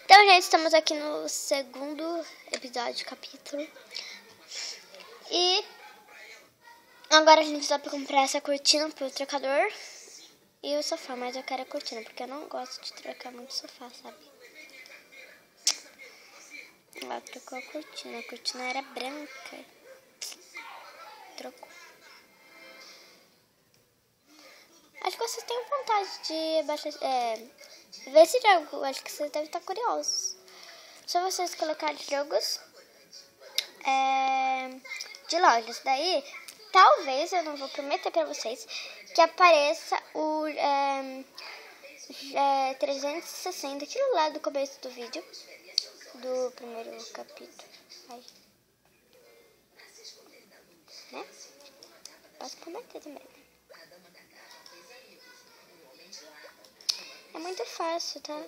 Então, gente, estamos aqui no segundo episódio, capítulo. E agora a gente vai comprar essa cortina pro trocador e o sofá, mas eu quero a cortina, porque eu não gosto de trocar muito sofá, sabe? Ela trocou a cortina era branca. Trocou. Acho que vocês têm vontade de baixar, ver esse jogo. Acho que vocês devem estar curiosos. Só vocês colocarem jogos de lojas. Daí, talvez, eu não vou prometer pra vocês, que apareça o 360 aqui do lado do começo do vídeo. Do primeiro capítulo. Aí. Né? Posso prometer também. É muito fácil, tá?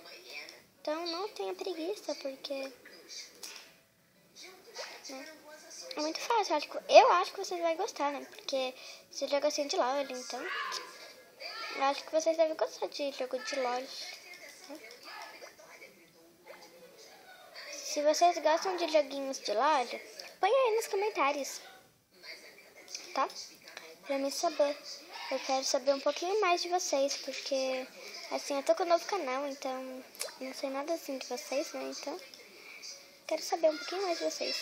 Então não tenha preguiça, porque... né? É muito fácil, eu acho que vocês vão gostar, né? Porque você joga assim de LOL, então... eu acho que vocês devem gostar de jogo de LOL. Né? Se vocês gostam de joguinhos de LOL, põe aí nos comentários, tá? Pra mim saber. Eu quero saber um pouquinho mais de vocês, porque... assim, eu tô com um novo canal, então não sei nada assim de vocês, né? Então, quero saber um pouquinho mais de vocês.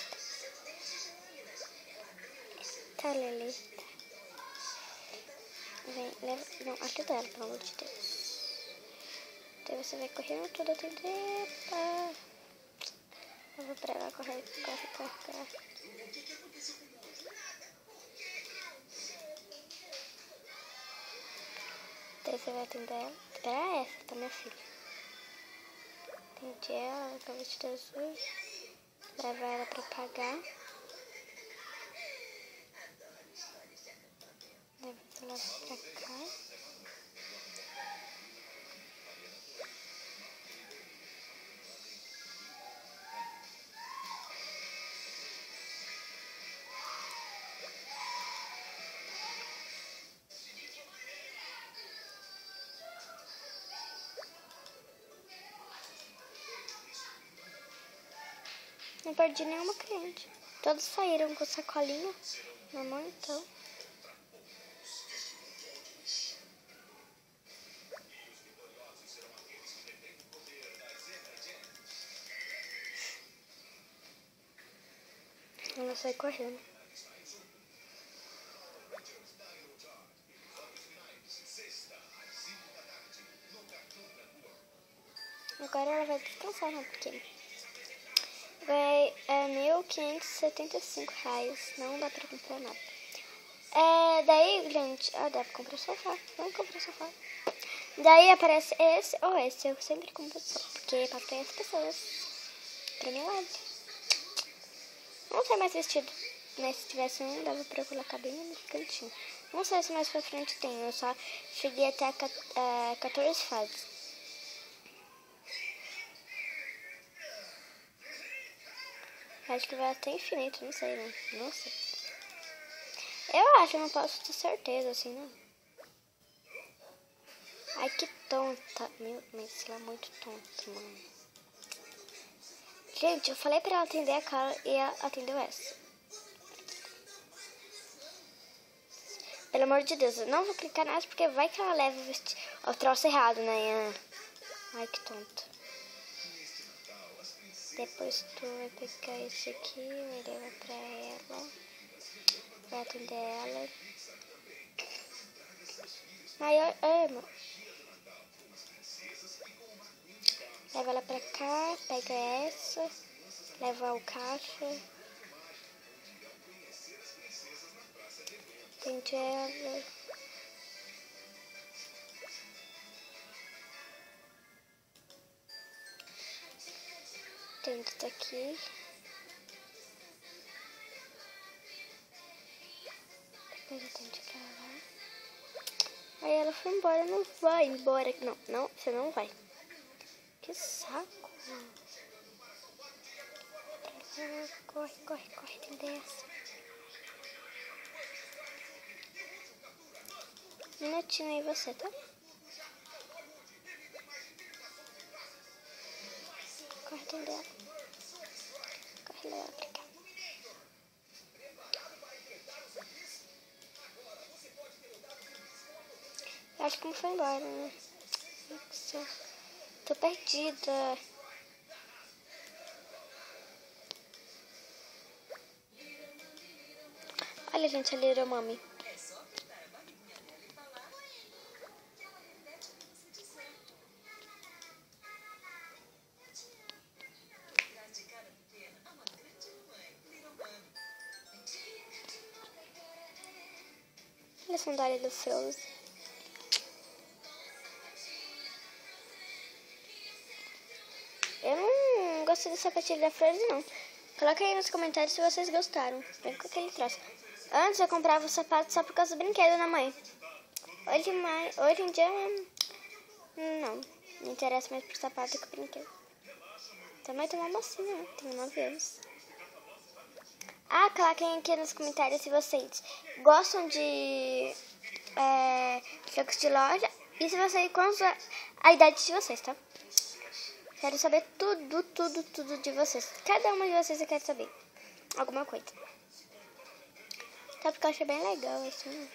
Tá, Lili. Vem, leva... não, ajuda ela, pelo amor de Deus. Daí você vai correndo toda a tempo. Eu vou pra lá, corre pra cá. Daí você vai atender ela. Espera essa, tá, minha filha? Atende ela, com o vestido azul. Leva ela pra pagar. Leva ela pra cá. Não perdi nenhuma cliente. Todos saíram com sacolinha na mão, então. Ela sai correndo. Agora ela vai descansar, né? Porque ganhei R$1.575. Não dá pra comprar nada. Daí, gente... dá pra comprar sofá. Vamos comprar sofá. Daí aparece esse ou esse. Eu sempre compro sofá, porque pra ter as pessoas pra minha lado. Não sei mais vestido. Mas se tivesse um, dava pra eu colocar bem no cantinho. Não sei se mais pra frente tem. Eu só cheguei até 14 fases. Acho que vai até infinito, não sei, né? Não sei. Eu acho, eu não posso ter certeza, assim, não. Ai, que tonta. Meu, mas ela é muito tonta, mano. Gente, eu falei pra ela atender a cara e ela atendeu essa. Pelo amor de Deus, eu não vou clicar nessa porque vai que ela leva o troço errado, né? Ai, que tonta. Depois tu vai pegar esse aqui, vai levar pra ela. Vai atender ela. Maior ama. Leva ela pra cá, pega essa. Leva o caixa. Atende ela. Atende daqui. Depois atende aquela lá. Aí ela foi embora, não vai embora. Não, você não vai. Que saco. Corre, atende essa. Minutinho aí você, tá? cartão dela. Corre ela pra cá. Eu acho que não foi embora, né? Nossa, tô perdida. Olha, gente, a Little Mami. Olha a sandália do Frozen. Eu não gostei da sapatilha da Frozen, não. Coloca aí nos comentários se vocês gostaram. Bem com aquele troço. Antes eu comprava o sapato só por causa do brinquedo da mãe. Hoje em dia, não. Me interessa mais por sapato do que por brinquedo. Também tem uma mocinha, né? Tem 9 anos. Ah, coloquem aqui nos comentários se vocês gostam de jogos de loja e se vocês, qual a idade de vocês, tá? Quero saber tudo de vocês. Cada uma de vocês eu quero saber alguma coisa. Tá, porque eu achei bem legal, assim.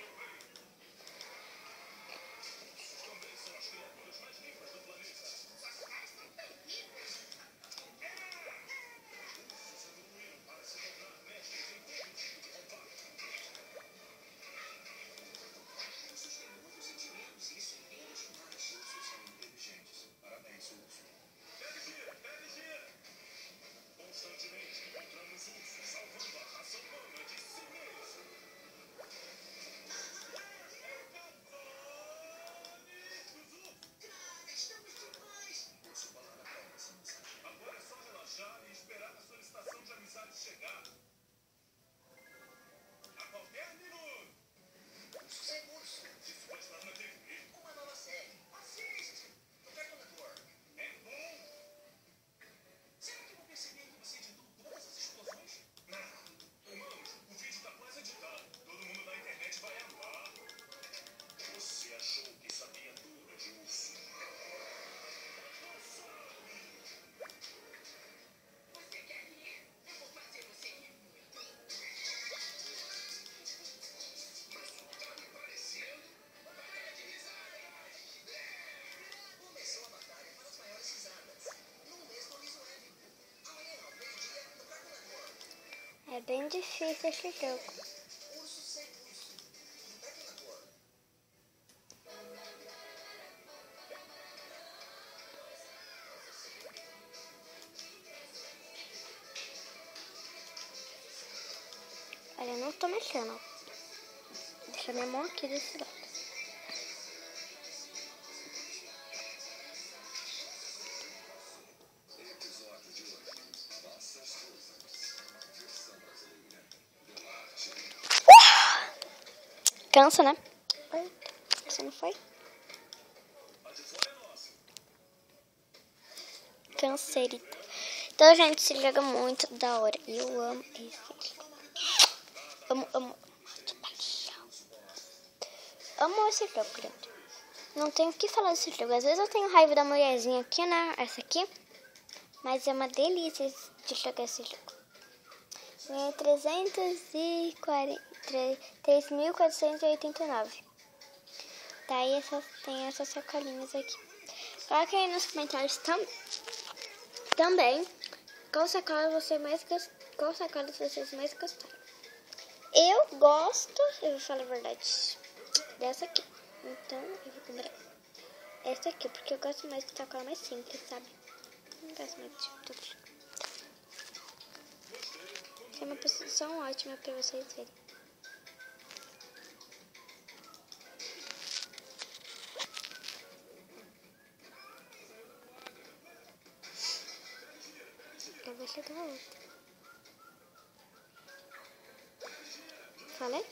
É bem difícil esse jogo. Olha, eu não tô mexendo, ó. Deixa minha mão aqui desse lado. Cansa, né? Você não foi? Canserita. Então, gente, esse jogo é muito da hora. E eu amo esse jogo. Amo. Amo esse jogo, gente. Não tenho o que falar desse jogo. Às vezes eu tenho raiva da mulherzinha aqui, né? Essa aqui. Mas é uma delícia de jogar esse jogo. Ganhei 3.489. Daí tem essas sacolinhas aqui. Coloque aí nos comentários também qual sacola vocês mais gostaram. Eu gosto, eu vou falar a verdade, dessa aqui. Então eu vou comprar essa aqui, porque eu gosto mais de sacola mais simples, sabe? Não gosto mais de tudo. Tem uma posição ótima pra vocês verem. Eu vou chegar a outra. Falei?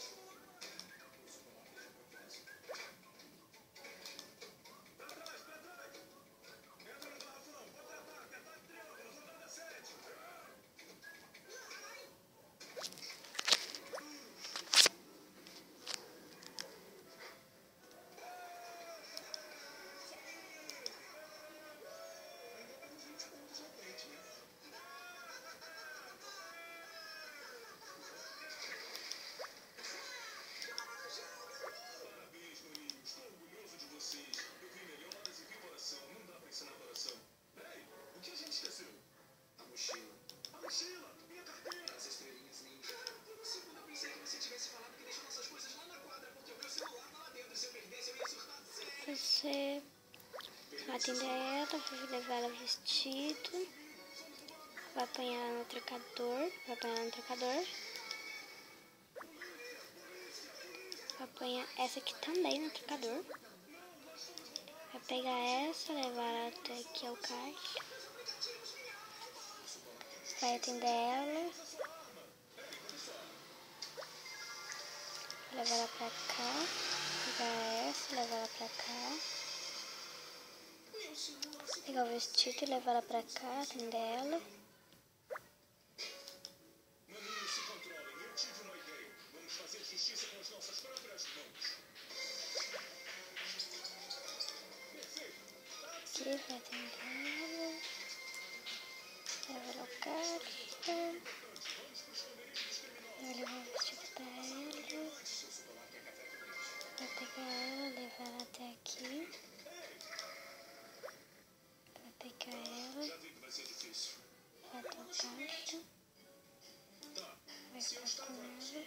atender ela, vai levar ela vestido, vai apanhar ela no trocador, vai apanhar essa aqui também no trocador, vai pegar essa, levar ela até aqui ao caixa, vai atender ela, levar ela pra cá, pegar essa, levar ela pra cá, pegar o vestido e levar ela pra cá, atender ela. Aqui vai atender ela, levar ela ao caixa, vai levar o vestido pra ela, vai pegar ela, levar ela até aqui, vai pegar ela, vai até o caixa, vai ficar com ela.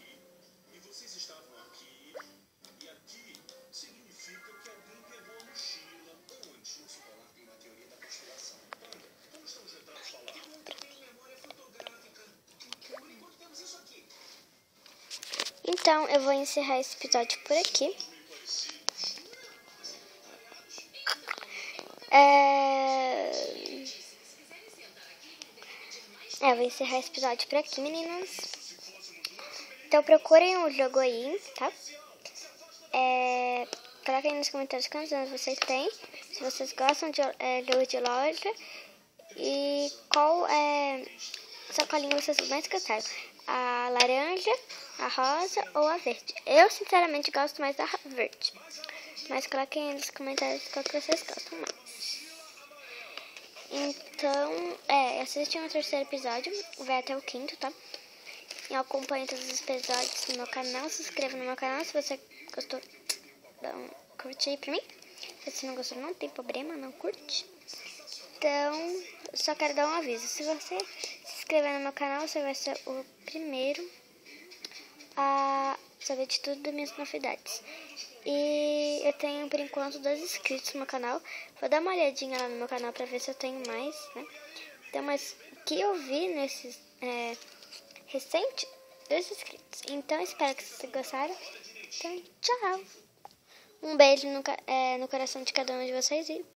E vocês estavam aqui, e aqui significa que alguém pegou a mochila, ou antes o escolar tem uma teoria da conspiração. Olha, como estão os retratos falados? Eu tenho memória fotográfica, por enquanto temos isso aqui. Então, eu vou encerrar esse episódio por aqui. Vou encerrar esse episódio por aqui, meninas. Então, procurem o jogo aí, tá? Coloquem nos comentários quantos anos vocês têm, se vocês gostam de jogo de loja e qual sacolinha vocês mais gostaram. A laranja, a rosa ou a verde. Eu, sinceramente, gosto mais da verde. Mas coloquem aí nos comentários qual que vocês gostam mais. Então, assistam o terceiro episódio, vai até o quinto, tá? E acompanhe todos os episódios no meu canal, se inscreva no meu canal se você gostou, dá um curte aí pra mim. Se você não gostou, não tem problema, não curte. Então, só quero dar um aviso, se você se inscrever no meu canal, você vai ser o primeiro a saber de tudo das minhas novidades. E eu tenho, por enquanto, 2 inscritos no meu canal. Vou dar uma olhadinha lá no meu canal pra ver se eu tenho mais, né? Então, mas o que eu vi nesses recente, 2 inscritos. Então, espero que vocês gostaram. Então, tchau! Um beijo no coração de cada um de vocês e